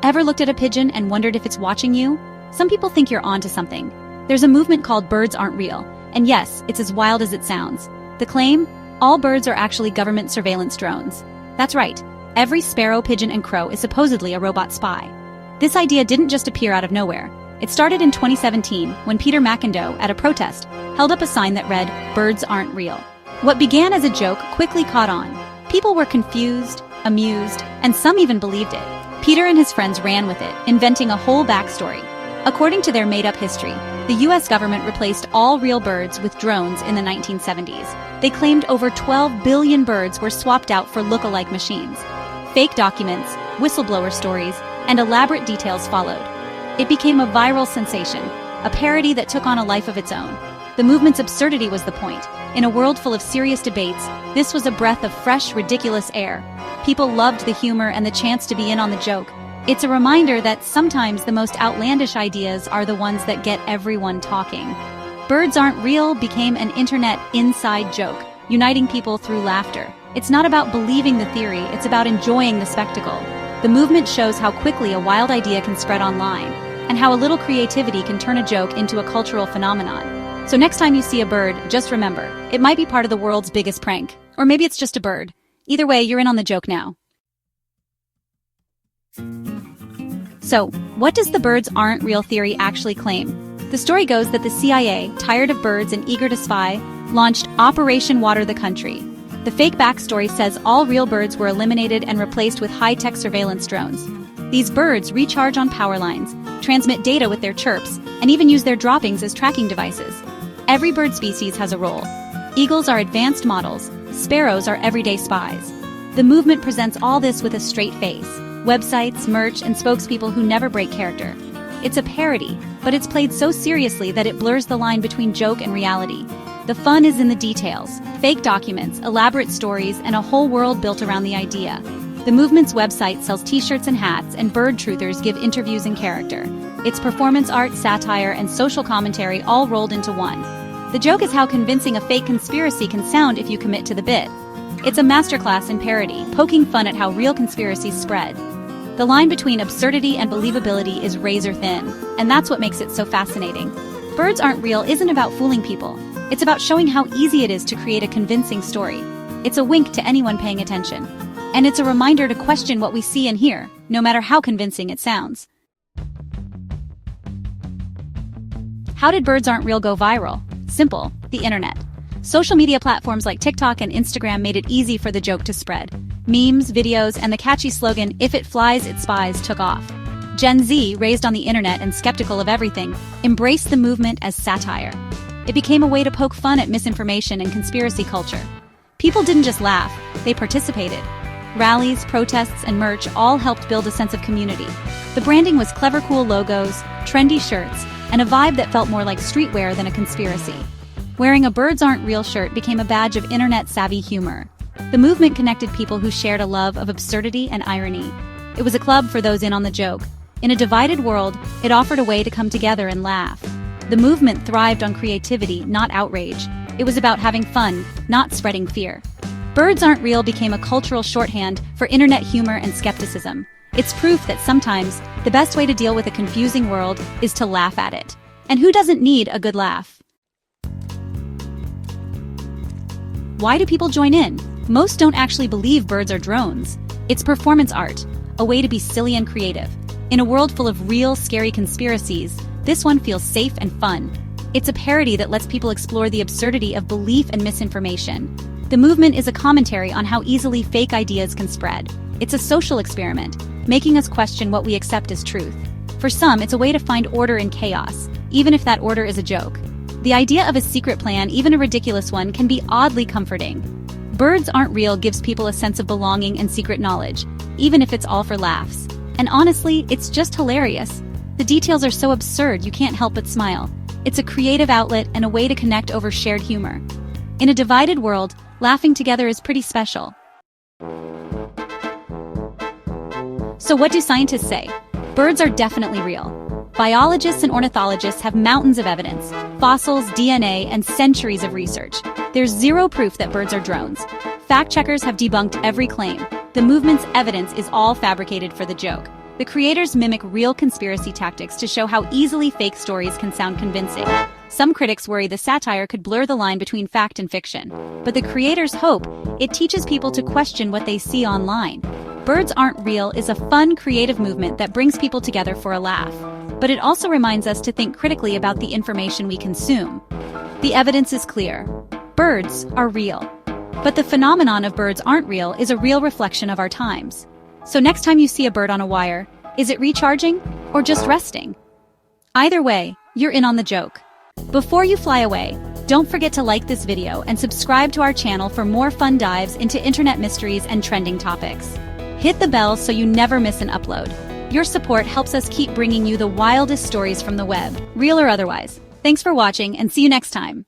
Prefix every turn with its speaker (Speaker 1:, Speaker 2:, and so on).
Speaker 1: Ever looked at a pigeon and wondered if it's watching you? Some people think you're onto something. There's a movement called birds aren't real, and yes, it's as wild as it sounds. The claim? All birds are actually government surveillance drones. That's right, every sparrow, pigeon, and crow is supposedly a robot spy. This idea didn't just appear out of nowhere. It started in 2017 when Peter McIndoe, at a protest, held up a sign that read, "Birds aren't real." What began as a joke quickly caught on. People were confused, amused, and some even believed it. Peter and his friends ran with it, inventing a whole backstory. According to their made-up history, the US government replaced all real birds with drones in the 1970s. They claimed over 12 billion birds were swapped out for look-alike machines. Fake documents, whistleblower stories, and elaborate details followed. It became a viral sensation, a parody that took on a life of its own. The movement's absurdity was the point. In a world full of serious debates, this was a breath of fresh, ridiculous air. People loved the humor and the chance to be in on the joke. It's a reminder that sometimes the most outlandish ideas are the ones that get everyone talking. Birds aren't real became an internet inside joke, uniting people through laughter. It's not about believing the theory, it's about enjoying the spectacle. The movement shows how quickly a wild idea can spread online, and how a little creativity can turn a joke into a cultural phenomenon. So next time you see a bird, just remember, it might be part of the world's biggest prank. Or maybe it's just a bird. Either way, you're in on the joke now. So, what does the birds aren't real theory actually claim? The story goes that the CIA, tired of birds and eager to spy, launched Operation Water the Country. The fake backstory says all real birds were eliminated and replaced with high-tech surveillance drones. These birds recharge on power lines, transmit data with their chirps, and even use their droppings as tracking devices. Every bird species has a role. Eagles are advanced models, sparrows are everyday spies. The movement presents all this with a straight face. Websites, merch, and spokespeople who never break character. It's a parody, but it's played so seriously that it blurs the line between joke and reality. The fun is in the details, fake documents, elaborate stories, and a whole world built around the idea. The movement's website sells t-shirts and hats, and bird truthers give interviews in character. It's performance art, satire, and social commentary all rolled into one. The joke is how convincing a fake conspiracy can sound if you commit to the bit. It's a masterclass in parody, poking fun at how real conspiracies spread. The line between absurdity and believability is razor thin, and that's what makes it so fascinating. Birds Aren't Real isn't about fooling people. It's about showing how easy it is to create a convincing story. It's a wink to anyone paying attention. And it's a reminder to question what we see and hear, no matter how convincing it sounds. How did Birds Aren't Real go viral? Simple, the internet. Social media platforms like TikTok and Instagram made it easy for the joke to spread. Memes, videos, and the catchy slogan, "If it flies, it spies," took off. Gen Z, raised on the internet and skeptical of everything, embraced the movement as satire. It became a way to poke fun at misinformation and conspiracy culture. People didn't just laugh, they participated. Rallies, protests, and merch all helped build a sense of community. The branding was clever, cool logos, trendy shirts, and a vibe that felt more like streetwear than a conspiracy. Wearing a Birds Aren't Real shirt became a badge of internet-savvy humor. The movement connected people who shared a love of absurdity and irony. It was a club for those in on the joke. In a divided world, it offered a way to come together and laugh. The movement thrived on creativity, not outrage. It was about having fun, not spreading fear. Birds Aren't Real became a cultural shorthand for internet humor and skepticism. It's proof that sometimes the best way to deal with a confusing world is to laugh at it. And who doesn't need a good laugh? Why do people join in? Most don't actually believe birds are drones. It's performance art, a way to be silly and creative. In a world full of real, scary conspiracies, this one feels safe and fun. It's a parody that lets people explore the absurdity of belief and misinformation. The movement is a commentary on how easily fake ideas can spread. It's a social experiment, making us question what we accept as truth. For some, it's a way to find order in chaos, even if that order is a joke. The idea of a secret plan, even a ridiculous one, can be oddly comforting. Birds Aren't Real gives people a sense of belonging and secret knowledge, even if it's all for laughs. And honestly, it's just hilarious. The details are so absurd you can't help but smile. It's a creative outlet and a way to connect over shared humor. In a divided world, laughing together is pretty special. So what do scientists say? Birds are definitely real. Biologists and ornithologists have mountains of evidence, fossils, DNA, and centuries of research. There's zero proof that birds are drones. Fact checkers have debunked every claim. The movement's evidence is all fabricated for the joke. The creators mimic real conspiracy tactics to show how easily fake stories can sound convincing. Some critics worry the satire could blur the line between fact and fiction, but the creators hope it teaches people to question what they see online. Birds Aren't Real is a fun, creative movement that brings people together for a laugh, but it also reminds us to think critically about the information we consume. The evidence is clear. Birds are real. But the phenomenon of birds aren't real is a real reflection of our times. So next time you see a bird on a wire, is it recharging or just resting? Either way, you're in on the joke. Before you fly away, don't forget to like this video and subscribe to our channel for more fun dives into internet mysteries and trending topics. Hit the bell so you never miss an upload. Your support helps us keep bringing you the wildest stories from the web, real or otherwise. Thanks for watching and see you next time.